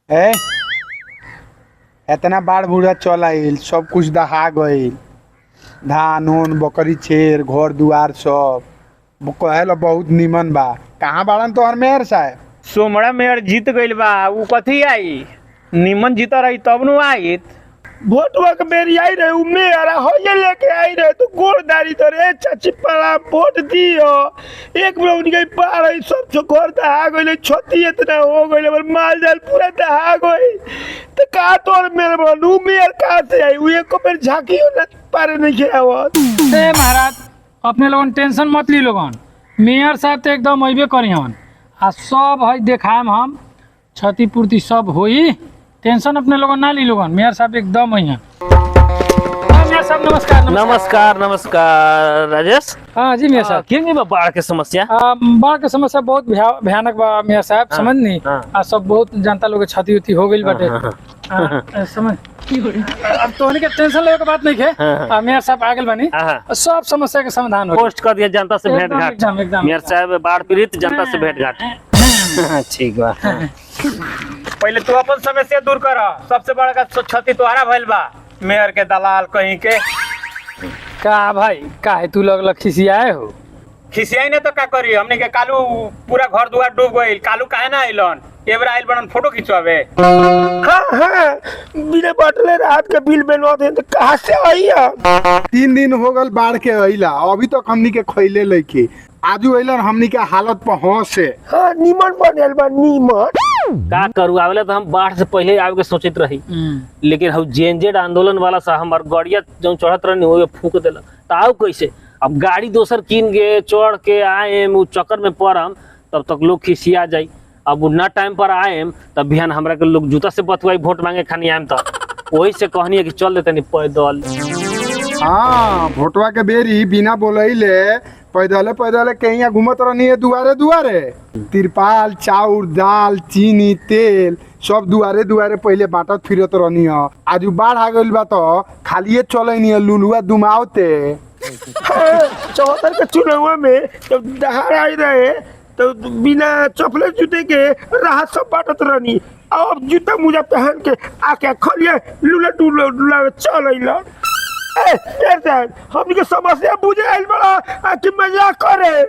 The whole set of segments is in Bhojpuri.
ए इतना बाढ़ बूढ़ा चल आइल, सब कुछ दहा गइल, धान उन बकरी छेर घर दुआर सब कहेला बहुत निमन बा। कहाँ बाड़न तोहर मेयर साहब? सोमड़ा मेयर जीत गइल बा, उ कथी आई? निमन जीता रही तब नु आई। वोटवा के बेरी आई रहे उ मेयर होये लेके आई रहे तो गोरदारी तो रे चाची पाला वोट दियो। एक बेर उनके पार है सब जो घर दहा गइल, छती इतना हो गइल, माल जाल पूरा दहा गइल। तो का तोर मेयर बनू मेयर कहां से आई? उ एको बेर झांकियो ना पारे नहीं के आवत। ए महाराज अपने लोगन टेंशन मत ली लोगन, मेयर साहब तो एकदम अइबे करी हन आ सब है देखाएम हम, क्षतिपूर्ति सब होई, टेंशन अपने लोगन ना ली लोगन, मेयर साहब एकदम आई हैं। मेयर साहब नमस्कार। नमस्कार नमस्कार राजेश। हाँ जी मेयर साहब। क्यों नहीं बाढ़ के समस्या? बाढ़ के समस्या बहुत भयानक बा मेयर साहब, समझ नहीं आ सब बहुत जनता लोग क्षति उति हो गई बाटे समझ। अब तो के टेंशन लेवे के बात नहीं है, मेयर साहब आगे बनी सब समस्या के समाधान हो। पोस्ट कर दिया जनता से भेंट घाट। एकदम मेयर साहब बाढ़ पीड़ित जनता से भेंट घाट। ठीक बा। पहले तू अपन समस्या दूर कर। सबसे बड़ा क्षति तोहरा भइल बा, मेयर के दलाल कहीं के। का भाई काहे तू लगल खिसियाए हो? खिसियाई ने तो का करी, हमने के कालू पूरा घर दुआर डूब गइल, कालू काहे ना आइलन? एबरा आइल बनन फोटो खिंचवावे। हां बिना बटले रात के बिल बनवा दे तो कहां से आई? 3 दिन हो गल बाढ़ के अइला, अभी तक हमनी के खइले लइके। आजू अइलन हमनी के हालत पर होश है। हां निमन बनल बा निमन। का करू आवेला तो हम बाढ़ से पहले आवे के सोचित रही, लेकिन हम जेनजेड आंदोलन वाला सा हमार गड़िया जो चढ़त रहनी वो फूक देला। ताऊ कैसे अब गाड़ी दोसर कीन के चढ़ के आए उ चक्कर में पड़म, तब तक लोग खिसिया जाई। अब ना टाइम पर आएम तब बिहान हमरा के लोग जूता से बतवाई वोट मांगे खानी आएम तब वही से कहनी है कि चल देते नहीं पैदल। हाँ भोटवा के बेरी बिना बोलैले पैदले पैदले कहीं घूमत रहनी है दुआरे दुआरे। तिरपाल चाउर दाल चीनी तेल सब दुआरे दुआरे पहले बांटत फिरत रहनी है। आज बाढ़ आ गइल बा तो खालिए चलनी है लुलुआ दुमावते। 74 के चुनाव में जब दहाड़ आई रहे तो बिना चप्पल जूते के राहत सब बांटत रहनी। अब जूता मोजा पहन के आके खलिए लुला डुला चल अइला। हमनी के समस्या बुझे आइल बड़ा कि मजाक करे।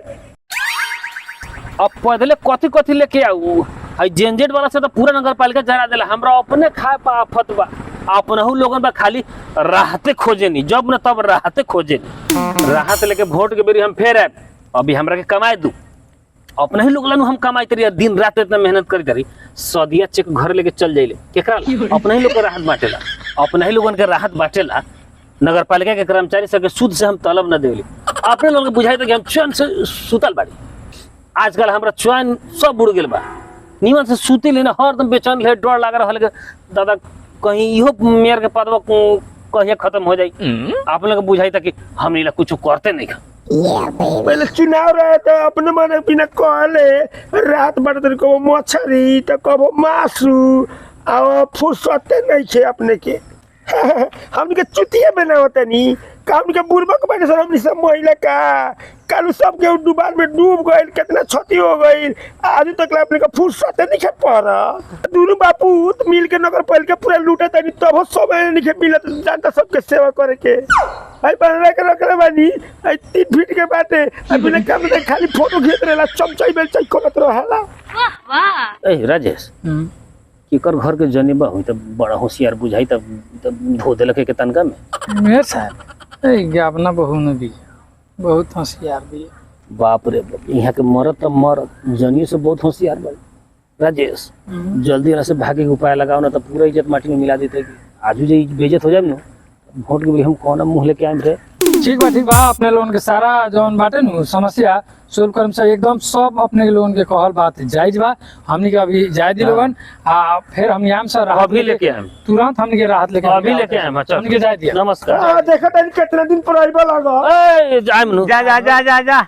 अब पैदले कथी कथी लेके आऊ? हई जेनजेड वाला से तो पूरा नगर पालिका जरा देला, हमरा अपने खाए पा आफत बा। अपनहु लोगन बा खाली राहते खोजे नी, जब न तब राहते खोजे नी। राहत लेके वोट के बेरी हम फेर आए, अभी हमरा के कमाए दू। अपने ही लोग ला हम कमाई करी, दिन रात इतना मेहनत करी करी, सदिया चेक घर लेके चल जाइले केकरा? अपने ही लोग के राहत बांटेला, अपने ही लोगन के राहत बांटेला। नगर पालिका के कर्मचारी सबके सूद से हम तलब न देली। अपने लोग बुझाई कि हम चैन से सुतल बाड़ी। आजकल हमरा चैन सब बुड़ गेल बा, निमन से सूती लेना हरदम बेचैन ले, डर लाग रहल के दादा कहीं इहो मेयर के पदवा कहीं खत्म हो जाई। आप लोग बुझाई था कि हम नीला कुछ करते नहीं। पहले चुनाव रहे तो अपने मन बिना कहले रात बाटे कबो मछरी तो कबो मासू और फुर्सते नहीं छे अपने के। हमनी के चुतिया बनावत नी काम के बुरबक बने सर। हमनी सब महिला का कालू सब के डुबान में डूब गइल, कितना क्षति हो गइल, आज तक अपने का फुर्सत नहीं खे पड़ा। दोनों बापू मिल के नगर पाल के पूरा लूटे तनी तब सब नहीं खे मिलत जनता सबके सेवा करे के। भाई बना के रखले बानी 3 फीट के बाटे, अभी ने काम में खाली फोटो खींच रहेला, चमचाई बेलचाई करत रहला। वाह ए राजेश केकर घर के जनेबा हुई तब बड़ा होशियार बुझाई तब धो देलक के तनका में। मेयर साहब ए अपना बहू ने भी बहुत होशियार भी। बाप रे बाप, यहाँ के मरद तब मरद जनिए से बहुत होशियार बा। राजेश जल्दी से भागे के उपाय लगाओ ना, तो पूरा इज्जत माटी में मिला देते। आजू जे बेइज्जत हो जाए ना वोट के भी हम कौन मुँह लेके आए थे। ठीक बा अपने लोगन के सारा जौन बाटे नु समस्या सोल्व करम से एकदम सब अपने के लोगन के कहल बात जायज बा। हमनी के अभी जाय दी लोगन फिर हम यहाँ से राहत अभी लेके आए, तुरंत हमनी के राहत लेके अभी लेके आए। हमनी के जाय दिया। नमस्कार। देखा तनी कितना दिन पर आइबा लगा। ए जाए मनु जा जा जा जा जा।